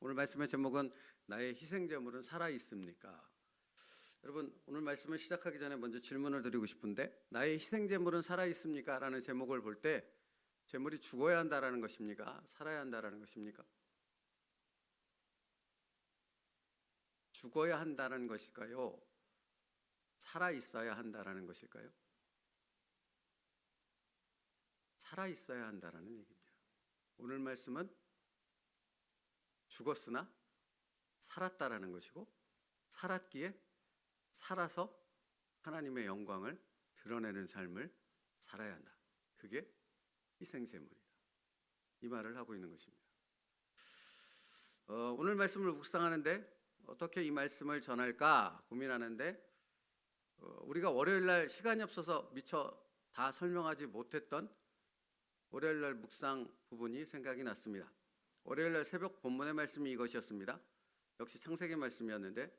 오늘 말씀의 제목은 나의 희생제물은 살아있습니까? 여러분, 오늘 말씀을 시작하기 전에 먼저 질문을 드리고 싶은데, 나의 희생제물은 살아있습니까? 라는 제목을 볼 때 제물이 죽어야 한다라는 것입니까? 살아야 한다라는 것입니까? 죽어야 한다는 것일까요? 살아있어야 한다라는 것일까요? 살아있어야 한다라는 얘기입니다. 오늘 말씀은 죽었으나 살았다라는 것이고, 살았기에 살아서 하나님의 영광을 드러내는 삶을 살아야 한다. 그게 희생제물이다. 이 말을 하고 있는 것입니다. 오늘 말씀을 묵상하는데 어떻게 이 말씀을 전할까 고민하는데, 우리가 월요일날 시간이 없어서 미처 다 설명하지 못했던 월요일날 묵상 부분이 생각이 났습니다. 월요일날 새벽 본문의 말씀이 이것이었습니다. 역시 창세기 말씀이었는데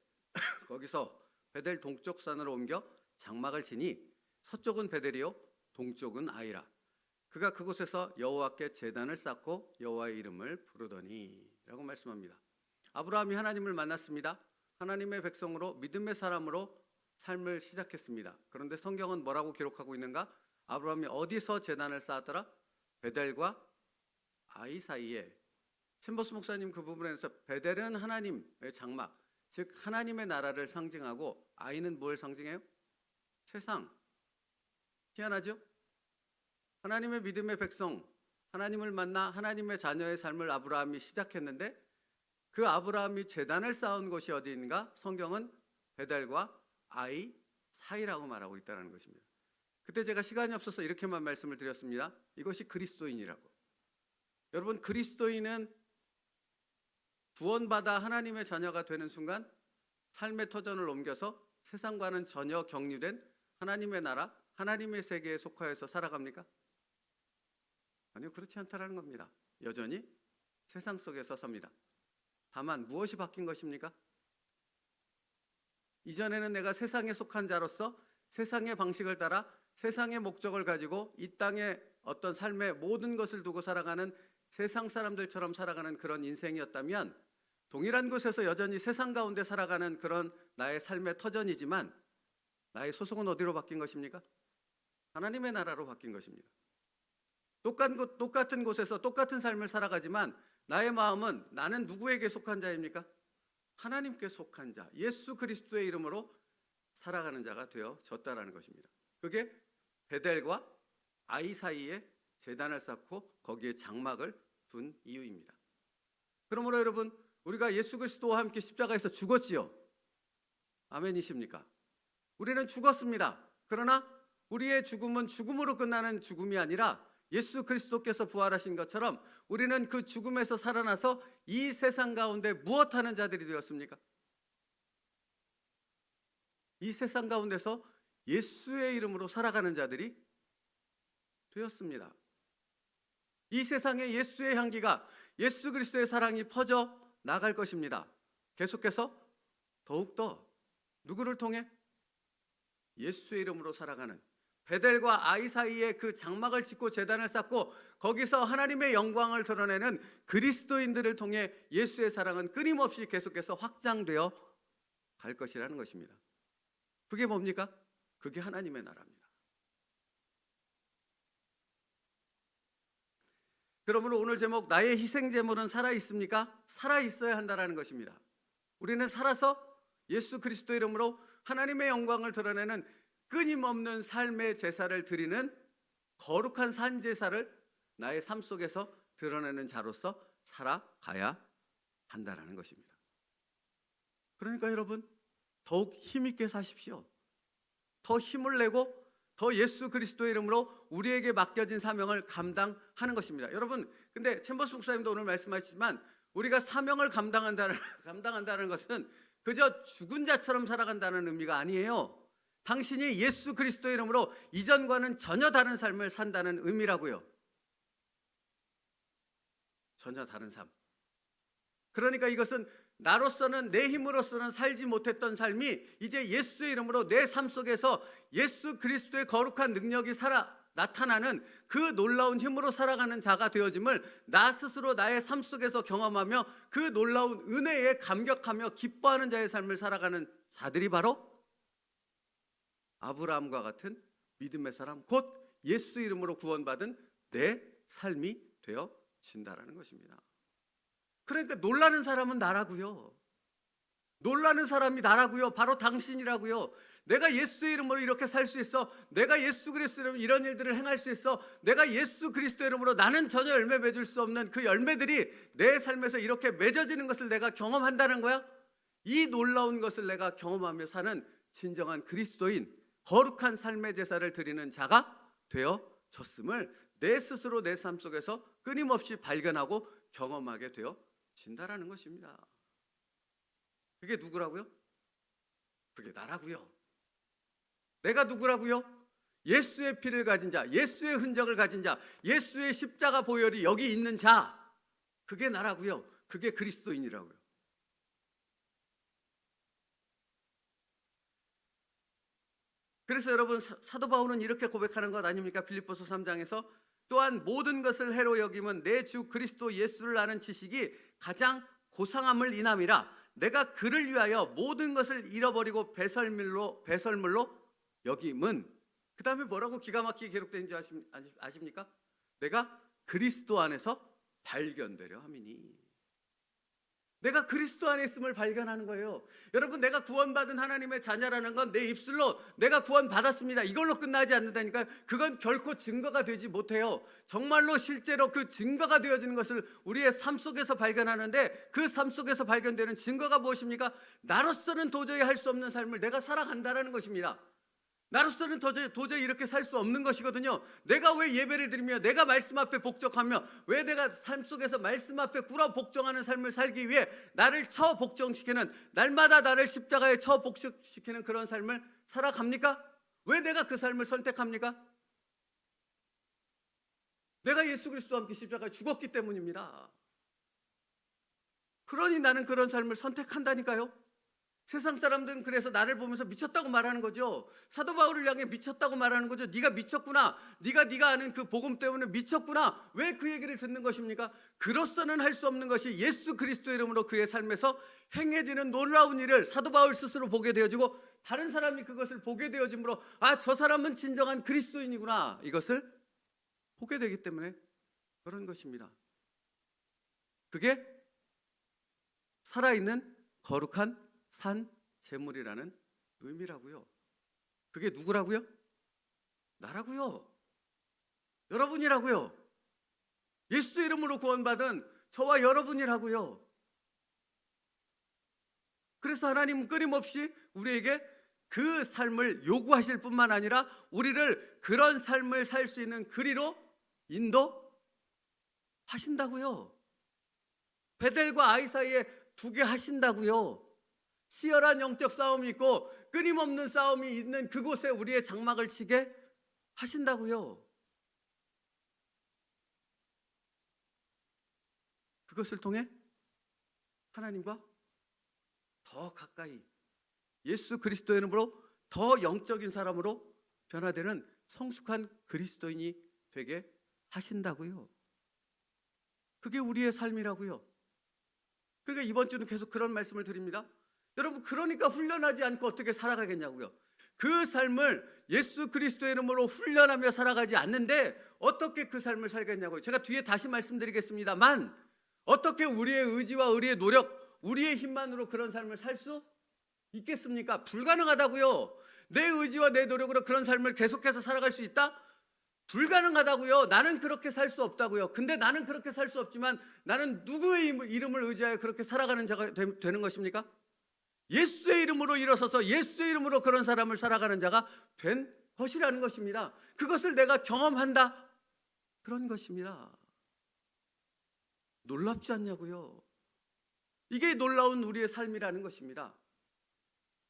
거기서 베델 동쪽 산으로 옮겨 장막을 치니 서쪽은 베델이요 동쪽은 아이라. 그가 그곳에서 여호와께 제단을 쌓고 여호와의 이름을 부르더니 라고 말씀합니다. 아브라함이 하나님을 만났습니다. 하나님의 백성으로 믿음의 사람으로 삶을 시작했습니다. 그런데 성경은 뭐라고 기록하고 있는가? 아브라함이 어디서 제단을 쌓았더라? 베델과 아이 사이에. 챔버스 목사님 그 부분에서 베델은 하나님의 장막, 즉 하나님의 나라를 상징하고, 아이는 뭘 상징해요? 세상. 희한하죠? 하나님의 믿음의 백성, 하나님을 만나 하나님의 자녀의 삶을 아브라함이 시작했는데, 그 아브라함이 제단을 쌓은 곳이 어디인가? 성경은 베델과 아이 사이라고 말하고 있다는 것입니다. 그때 제가 시간이 없어서 이렇게만 말씀을 드렸습니다. 이것이 그리스도인이라고. 여러분, 그리스도인은 구원받아 하나님의 자녀가 되는 순간 삶의 터전을 옮겨서 세상과는 전혀 격리된 하나님의 나라, 하나님의 세계에 속하여서 살아갑니까? 아니요, 그렇지 않다라는 겁니다. 여전히 세상 속에서 삽니다. 다만 무엇이 바뀐 것입니까? 이전에는 내가 세상에 속한 자로서 세상의 방식을 따라 세상의 목적을 가지고 이 땅의 어떤 삶의 모든 것을 두고 살아가는 세상 사람들처럼 살아가는 그런 인생이었다면, 동일한 곳에서 여전히 세상 가운데 살아가는 그런 나의 삶의 터전이지만 나의 소속은 어디로 바뀐 것입니까? 하나님의 나라로 바뀐 것입니다. 똑같은 곳에서 똑같은 삶을 살아가지만 나의 마음은 나는 누구에게 속한 자입니까? 하나님께 속한 자, 예수 그리스도의 이름으로 살아가는 자가 되어졌다라는 것입니다. 그게 베델과 아이 사이에 제단을 쌓고 거기에 장막을 둔 이유입니다. 그러므로 여러분, 우리가 예수 그리스도와 함께 십자가에서 죽었지요. 아멘이십니까? 우리는 죽었습니다. 그러나 우리의 죽음은 죽음으로 끝나는 죽음이 아니라 예수 그리스도께서 부활하신 것처럼 우리는 그 죽음에서 살아나서 이 세상 가운데 무엇하는 자들이 되었습니까? 이 세상 가운데서 예수의 이름으로 살아가는 자들이 되었습니다. 이 세상에 예수의 향기가, 예수 그리스도의 사랑이 퍼져 나갈 것입니다. 계속해서 더욱더 누구를 통해? 예수의 이름으로 살아가는, 베델과 아이 사이에 그 장막을 짓고 제단을 쌓고 거기서 하나님의 영광을 드러내는 그리스도인들을 통해 예수의 사랑은 끊임없이 계속해서 확장되어 갈 것이라는 것입니다. 그게 뭡니까? 그게 하나님의 나라입니다. 그러므로 오늘 제목, 나의 희생제물은 살아있습니까? 살아있어야 한다는 것입니다. 우리는 살아서 예수 그리스도 이름으로 하나님의 영광을 드러내는 끊임없는 삶의 제사를 드리는 거룩한 산제사를 나의 삶 속에서 드러내는 자로서 살아가야 한다는 것입니다. 그러니까 여러분, 더욱 힘있게 사십시오. 더 힘을 내고 더 예수 그리스도의 이름으로 우리에게 맡겨진 사명을 감당하는 것입니다. 여러분, 근데 챔버스 목사님도 오늘 말씀하시지만 우리가 사명을 감당한다는 것은 그저 죽은 자처럼 살아간다는 의미가 아니에요. 당신이 예수 그리스도의 이름으로 이전과는 전혀 다른 삶을 산다는 의미라고요. 전혀 다른 삶. 그러니까 이것은 나로서는, 내 힘으로서는 살지 못했던 삶이 이제 예수의 이름으로 내 삶 속에서 예수 그리스도의 거룩한 능력이 살아 나타나는 그 놀라운 힘으로 살아가는 자가 되어짐을 나 스스로 나의 삶 속에서 경험하며 그 놀라운 은혜에 감격하며 기뻐하는 자의 삶을 살아가는 자들이 바로 아브라함과 같은 믿음의 사람, 곧 예수 이름으로 구원받은 내 삶이 되어진다라는 것입니다. 그러니까 놀라는 사람은 나라고요. 놀라는 사람이 나라고요. 바로 당신이라고요. 내가 예수의 이름으로 이렇게 살 수 있어. 내가 예수 그리스도의 이름으로 이런 일들을 행할 수 있어. 내가 예수 그리스도의 이름으로 나는 전혀 열매 맺을 수 없는 그 열매들이 내 삶에서 이렇게 맺어지는 것을 내가 경험한다는 거야. 이 놀라운 것을 내가 경험하며 사는 진정한 그리스도인, 거룩한 삶의 제사를 드리는 자가 되어졌음을 내 스스로 내 삶 속에서 끊임없이 발견하고 경험하게 되어진다라는 것입니다. 그게 누구라고요? 그게 나라고요. 내가 누구라고요? 예수의 피를 가진 자, 예수의 흔적을 가진 자, 예수의 십자가 보혈이 여기 있는 자, 그게 나라고요. 그게 그리스도인이라고요. 그래서 여러분, 사도 바울은 이렇게 고백하는 것 아닙니까? 빌립보서 3장에서 또한 모든 것을 해로 여김은 내 주 그리스도 예수를 아는 지식이 가장 고상함을 인함이라. 내가 그를 위하여 모든 것을 잃어버리고 배설물로 여김은, 그 다음에 뭐라고 기가 막히게 기록되는지 아십니까? 내가 그리스도 안에서 발견되려 함이니. 내가 그리스도 안에 있음을 발견하는 거예요. 여러분, 내가 구원받은 하나님의 자녀라는 건 내 입술로 내가 구원받았습니다, 이걸로 끝나지 않는다니까요. 그건 결코 증거가 되지 못해요. 정말로 실제로 그 증거가 되어지는 것을 우리의 삶 속에서 발견하는데, 그 삶 속에서 발견되는 증거가 무엇입니까? 나로서는 도저히 할 수 없는 삶을 내가 살아간다는 것입니다. 나로서는 도저히 이렇게 살 수 없는 것이거든요. 내가 왜 예배를 드리며, 내가 말씀 앞에 복종하며, 왜 내가 삶 속에서 말씀 앞에 꿇어 복종하는 삶을 살기 위해 나를 처 복종시키는, 날마다 나를 십자가에 처 복종시키는 그런 삶을 살아갑니까? 왜 내가 그 삶을 선택합니까? 내가 예수 그리스도와 함께 십자가에 죽었기 때문입니다. 그러니 나는 그런 삶을 선택한다니까요. 세상 사람들은 그래서 나를 보면서 미쳤다고 말하는 거죠. 사도 바울을 향해 미쳤다고 말하는 거죠. 네가 미쳤구나. 네가 아는 그 복음 때문에 미쳤구나. 왜 그 얘기를 듣는 것입니까? 그로서는 할 수 없는 것이 예수 그리스도 이름으로 그의 삶에서 행해지는 놀라운 일을 사도 바울 스스로 보게 되어지고, 다른 사람이 그것을 보게 되어짐으로, 아, 저 사람은 진정한 그리스도인이구나, 이것을 보게 되기 때문에 그런 것입니다. 그게 살아있는 거룩한 산 제물이라는 의미라고요. 그게 누구라고요? 나라고요. 여러분이라고요. 예수 이름으로 구원받은 저와 여러분이라고요. 그래서 하나님은 끊임없이 우리에게 그 삶을 요구하실 뿐만 아니라 우리를 그런 삶을 살 수 있는 그리로 인도하신다고요. 베델과 아이 사이에 두게 하신다고요. 치열한 영적 싸움이 있고 끊임없는 싸움이 있는 그곳에 우리의 장막을 치게 하신다고요. 그것을 통해 하나님과 더 가까이, 예수 그리스도의 이름으로 더 영적인 사람으로 변화되는 성숙한 그리스도인이 되게 하신다고요. 그게 우리의 삶이라고요. 그러니까 이번 주는 계속 그런 말씀을 드립니다. 여러분, 그러니까 훈련하지 않고 어떻게 살아가겠냐고요. 그 삶을 예수 그리스도의 이름으로 훈련하며 살아가지 않는데 어떻게 그 삶을 살겠냐고요. 제가 뒤에 다시 말씀드리겠습니다만, 어떻게 우리의 의지와 우리의 노력, 우리의 힘만으로 그런 삶을 살 수 있겠습니까? 불가능하다고요. 내 의지와 내 노력으로 그런 삶을 계속해서 살아갈 수 있다? 불가능하다고요. 나는 그렇게 살 수 없다고요. 근데 나는 그렇게 살 수 없지만 나는 누구의 이름을 의지하여 그렇게 살아가는 자가 되는 것입니까? 예수의 이름으로 일어서서 예수의 이름으로 그런 사람을 살아가는 자가 된 것이라는 것입니다. 그것을 내가 경험한다, 그런 것입니다. 놀랍지 않냐고요. 이게 놀라운 우리의 삶이라는 것입니다.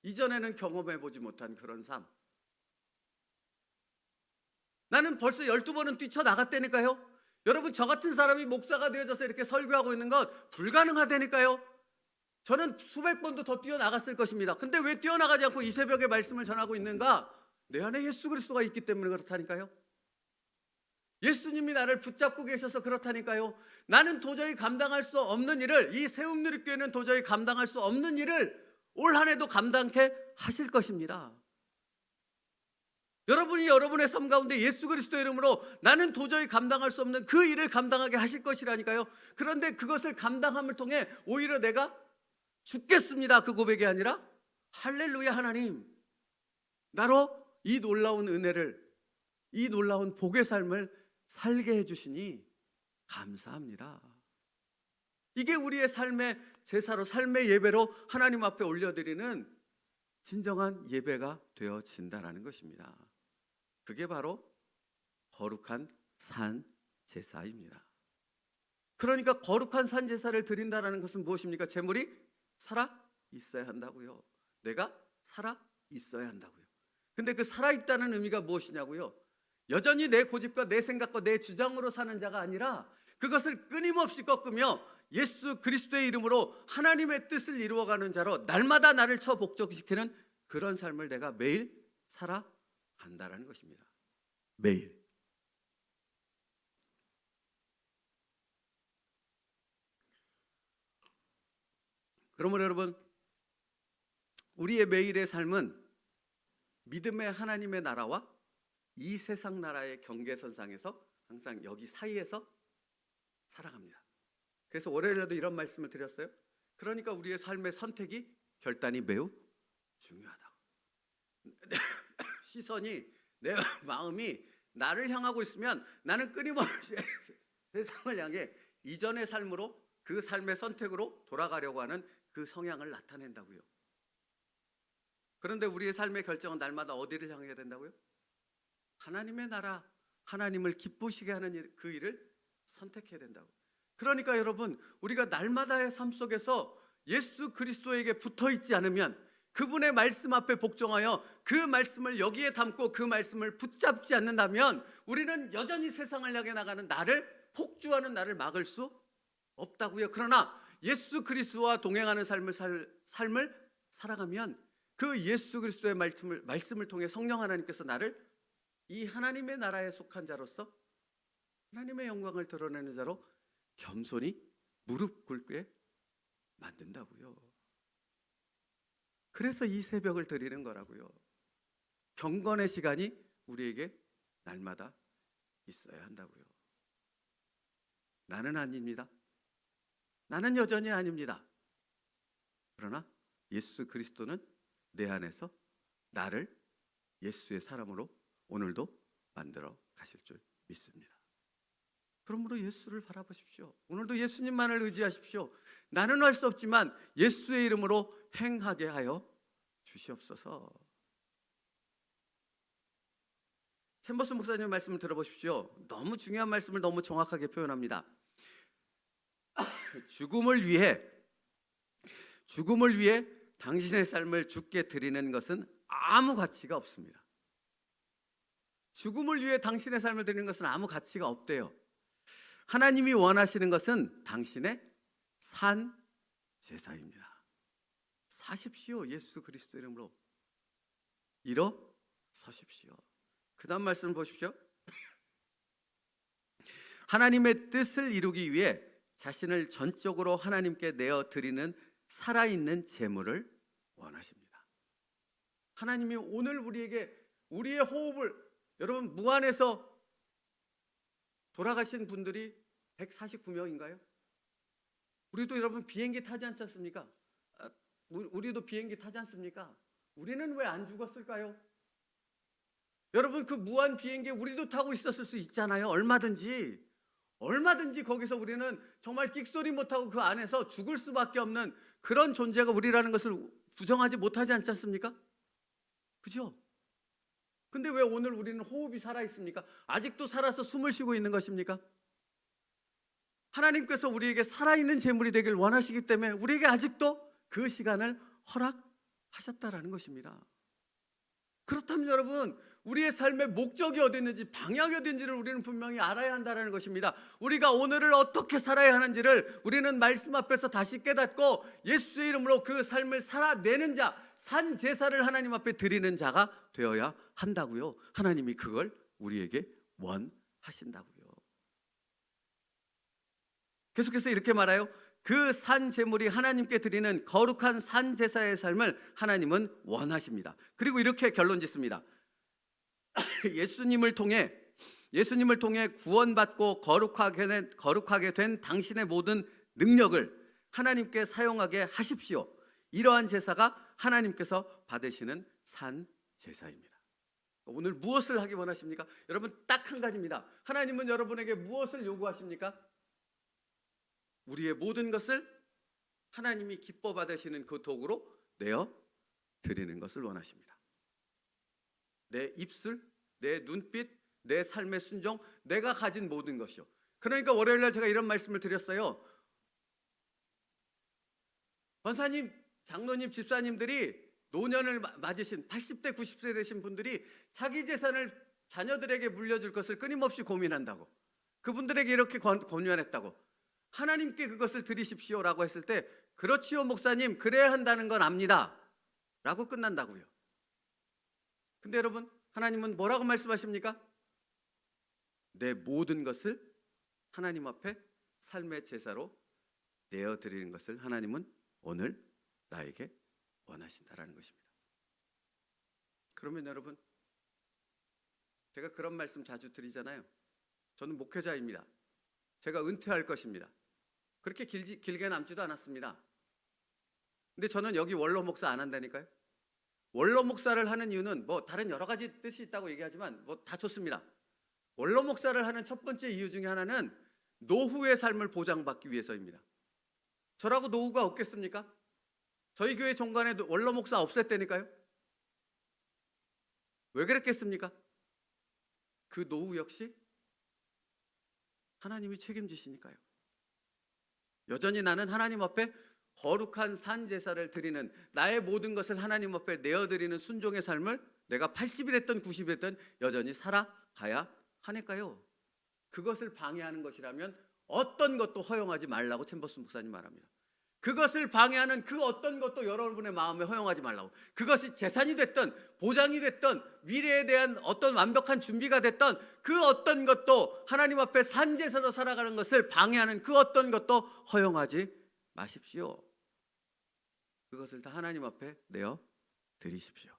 이전에는 경험해보지 못한 그런 삶. 나는 벌써 12번은 뛰쳐나갔다니까요. 여러분, 저 같은 사람이 목사가 되어져서 이렇게 설교하고 있는 것 불가능하다니까요. 저는 수백 번도 더 뛰어나갔을 것입니다. 근데 왜 뛰어나가지 않고 이 새벽에 말씀을 전하고 있는가? 내 안에 예수 그리스도가 있기 때문에 그렇다니까요. 예수님이 나를 붙잡고 계셔서 그렇다니까요. 나는 도저히 감당할 수 없는 일을, 이 세움누리교회는 도저히 감당할 수 없는 일을 올 한 해도 감당케 하실 것입니다. 여러분이 여러분의 삶 가운데 예수 그리스도의 이름으로 나는 도저히 감당할 수 없는 그 일을 감당하게 하실 것이라니까요. 그런데 그것을 감당함을 통해 오히려 내가 죽겠습니다, 그 고백이 아니라 할렐루야, 하나님 나로 이 놀라운 은혜를, 이 놀라운 복의 삶을 살게 해주시니 감사합니다. 이게 우리의 삶의 제사로, 삶의 예배로 하나님 앞에 올려드리는 진정한 예배가 되어진다는 것입니다. 그게 바로 거룩한 산 제사입니다. 그러니까 거룩한 산 제사를 드린다는 것은 무엇입니까? 제물이 살아 있어야 한다고요. 내가 살아 있어야 한다고요. 근데 그 살아있다는 의미가 무엇이냐고요? 여전히 내 고집과 내 생각과 내 주장으로 사는 자가 아니라 그것을 끊임없이 꺾으며 예수 그리스도의 이름으로 하나님의 뜻을 이루어가는 자로 날마다 나를 처복종시키는 그런 삶을 내가 매일 살아간다는 것입니다. 매일. 그러므로 여러분, 우리의 매일의 삶은 믿음의 하나님의 나라와 이 세상 나라의 경계선상에서 항상 여기 사이에서 살아갑니다. 그래서 월요일에도 이런 말씀을 드렸어요. 그러니까 우리의 삶의 선택이 결단이 매우 중요하다고. 시선이, 내 마음이 나를 향하고 있으면 나는 끊임없이 세상을 향해 이전의 삶으로, 그 삶의 선택으로 돌아가려고 하는 그 성향을 나타낸다고요. 그런데 우리의 삶의 결정은 날마다 어디를 향해야 된다고요? 하나님의 나라, 하나님을 기쁘시게 하는 그 일을 선택해야 된다고. 그러니까 여러분, 우리가 날마다의 삶 속에서 예수 그리스도에게 붙어있지 않으면, 그분의 말씀 앞에 복종하여 그 말씀을 여기에 담고 그 말씀을 붙잡지 않는다면 우리는 여전히 세상을 향해 나가는 나를, 폭주하는 나를 막을 수 없다고요. 그러나 예수 그리스도와 동행하는 삶을 살아가면 그 예수 그리스도의 말씀을 통해 성령 하나님께서 나를 이 하나님의 나라에 속한 자로서 하나님의 영광을 드러내는 자로 겸손히 무릎 꿇게 만든다고요. 그래서 이 새벽을 드리는 거라고요. 경건의 시간이 우리에게 날마다 있어야 한다고요. 나는 아닙니다. 나는 여전히 아닙니다. 그러나 예수 그리스도는 내 안에서 나를 예수의 사람으로 오늘도 만들어 가실 줄 믿습니다. 그러므로 예수를 바라보십시오. 오늘도 예수님만을 의지하십시오. 나는 할 수 없지만 예수의 이름으로 행하게 하여 주시옵소서. 챔버스 목사님 말씀을 들어보십시오. 너무 중요한 말씀을 너무 정확하게 표현합니다. 죽음을 위해 당신의 삶을 죽게 드리는 것은 아무 가치가 없습니다. 죽음을 위해 당신의 삶을 드리는 것은 아무 가치가 없대요. 하나님이 원하시는 것은 당신의 산 제사입니다. 사십시오. 예수 그리스도 이름으로 일어서십시오. 그 다음 말씀을 보십시오. 하나님의 뜻을 이루기 위해 자신을 전적으로 하나님께 내어 드리는 살아있는 제물을 원하십니다. 하나님이 오늘 우리에게 우리의 호흡을, 여러분 무한에서 돌아가신 분들이 149명인가요? 우리도 여러분 비행기 타지 않지 않습니까? 우리도 비행기 타지 않습니까? 우리는 왜 안 죽었을까요? 여러분 그 무한 비행기에 우리도 타고 있었을 수 있잖아요. 얼마든지 거기서 우리는 정말 끽소리 못하고 그 안에서 죽을 수밖에 없는 그런 존재가 우리라는 것을 부정하지 못하지 않지 않습니까? 그죠? 근데 왜 오늘 우리는 호흡이 살아있습니까? 아직도 살아서 숨을 쉬고 있는 것입니까? 하나님께서 우리에게 살아있는 제물이 되길 원하시기 때문에 우리에게 아직도 그 시간을 허락하셨다라는 것입니다. 그렇다면 여러분, 우리의 삶의 목적이 어디 있는지, 방향이 어디 있는지를 우리는 분명히 알아야 한다는 것입니다. 우리가 오늘을 어떻게 살아야 하는지를 우리는 말씀 앞에서 다시 깨닫고 예수의 이름으로 그 삶을 살아내는 자, 산 제사를 하나님 앞에 드리는 자가 되어야 한다고요. 하나님이 그걸 우리에게 원하신다고요. 계속해서 이렇게 말해요. 그 산 제물이 하나님께 드리는 거룩한 산 제사의 삶을 하나님은 원하십니다. 그리고 이렇게 결론 짓습니다. 예수님을 통해 구원받고 거룩하게 된 당신의 모든 능력을 하나님께 사용하게 하십시오. 이러한 제사가 하나님께서 받으시는 산 제사입니다. 오늘 무엇을 하기 원하십니까? 여러분, 딱 한 가지입니다. 하나님은 여러분에게 무엇을 요구하십니까? 우리의 모든 것을 하나님이 기뻐 받으시는 그 도구로 내어 드리는 것을 원하십니다. 내 입술, 내 눈빛, 내 삶의 순종, 내가 가진 모든 것이요. 그러니까 월요일 날 제가 이런 말씀을 드렸어요. 권사님, 장로님, 집사님들이 노년을 맞으신 80대, 90세 되신 분들이 자기 재산을 자녀들에게 물려줄 것을 끊임없이 고민한다고, 그분들에게 이렇게 권유했다고, 하나님께 그것을 드리십시오라고 했을 때, 그렇지요 목사님, 그래야 한다는 건 압니다 라고 끝난다고요. 근데 여러분, 하나님은 뭐라고 말씀하십니까? 내 모든 것을 하나님 앞에 삶의 제사로 내어드리는 것을 하나님은 오늘 나에게 원하신다라는 것입니다. 그러면 여러분, 제가 그런 말씀 자주 드리잖아요. 저는 목회자입니다. 제가 은퇴할 것입니다. 그렇게 길게 남지도 않았습니다. 근데 저는 여기 원로 목사 안 한다니까요. 원로 목사를 하는 이유는 뭐 다른 여러 가지 뜻이 있다고 얘기하지만 뭐 다 좋습니다. 원로 목사를 하는 첫 번째 이유 중에 하나는 노후의 삶을 보장받기 위해서입니다. 저라고 노후가 없겠습니까? 저희 교회 종간에 원로 목사 없앴다니까요. 왜 그랬겠습니까? 그 노후 역시 하나님이 책임지시니까요. 여전히 나는 하나님 앞에 거룩한 산 제사를 드리는, 나의 모든 것을 하나님 앞에 내어드리는 순종의 삶을 내가 80이 됐든 90이 됐든 여전히 살아가야 하니까요. 그것을 방해하는 것이라면 어떤 것도 허용하지 말라고 챔버스 목사님 말합니다. 그것을 방해하는 그 어떤 것도 여러분의 마음에 허용하지 말라고. 그것이 재산이 됐든 보장이 됐든 미래에 대한 어떤 완벽한 준비가 됐든 그 어떤 것도 하나님 앞에 산제사로 살아가는 것을 방해하는 그 어떤 것도 허용하지 마십시오. 그것을 다 하나님 앞에 내어 드리십시오.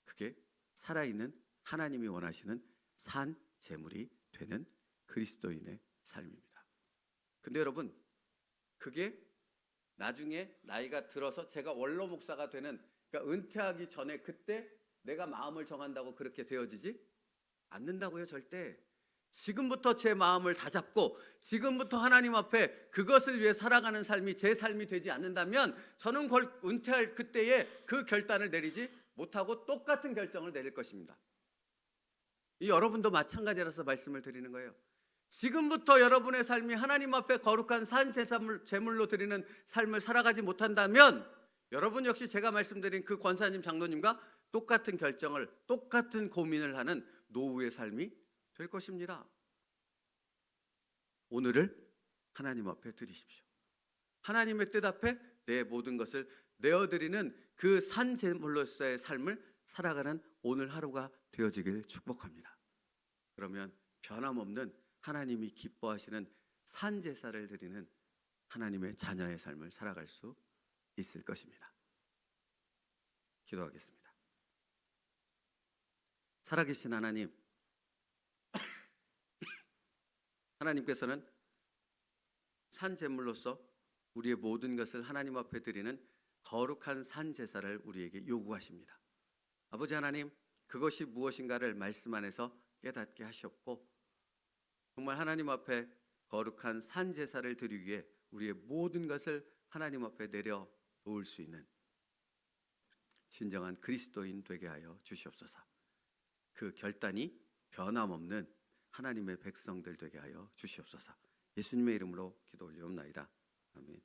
그게 살아있는 하나님이 원하시는 산 제물이 되는 그리스도인의 삶입니다. 근데 여러분, 그게 나중에 나이가 들어서 제가 원로 목사가 되는, 그러니까 은퇴하기 전에 그때 내가 마음을 정한다고 그렇게 되어지지 않는다고요. 절대. 지금부터 제 마음을 다잡고 지금부터 하나님 앞에 그것을 위해 살아가는 삶이 제 삶이 되지 않는다면 저는 은퇴할 그때에 그 결단을 내리지 못하고 똑같은 결정을 내릴 것입니다. 이 여러분도 마찬가지라서 말씀을 드리는 거예요. 지금부터 여러분의 삶이 하나님 앞에 거룩한 산 제물로 드리는 삶을 살아가지 못한다면 여러분 역시 제가 말씀드린 그 권사님, 장로님과 똑같은 결정을, 똑같은 고민을 하는 노후의 삶이 될 것입니다. 오늘을 하나님 앞에 드리십시오. 하나님의 뜻 앞에 내 모든 것을 내어드리는 그 산 제물로서의 삶을 살아가는 오늘 하루가 되어지길 축복합니다. 그러면 변함없는 하나님이 기뻐하시는 산 제사를 드리는 하나님의 자녀의 삶을 살아갈 수 있을 것입니다. 기도하겠습니다. 살아계신 하나님, 하나님께서는 산 제물로서 우리의 모든 것을 하나님 앞에 드리는 거룩한 산 제사를 우리에게 요구하십니다. 아버지 하나님, 그것이 무엇인가를 말씀 안에서 깨닫게 하셨고 정말 하나님 앞에 거룩한 산 제사를 드리기 위해 우리의 모든 것을 하나님 앞에 내려 놓을 수 있는 진정한 그리스도인 되게 하여 주시옵소서. 그 결단이 변함없는 하나님의 백성들 되게 하여 주시옵소서. 예수님의 이름으로 기도 올리옵나이다. 아멘.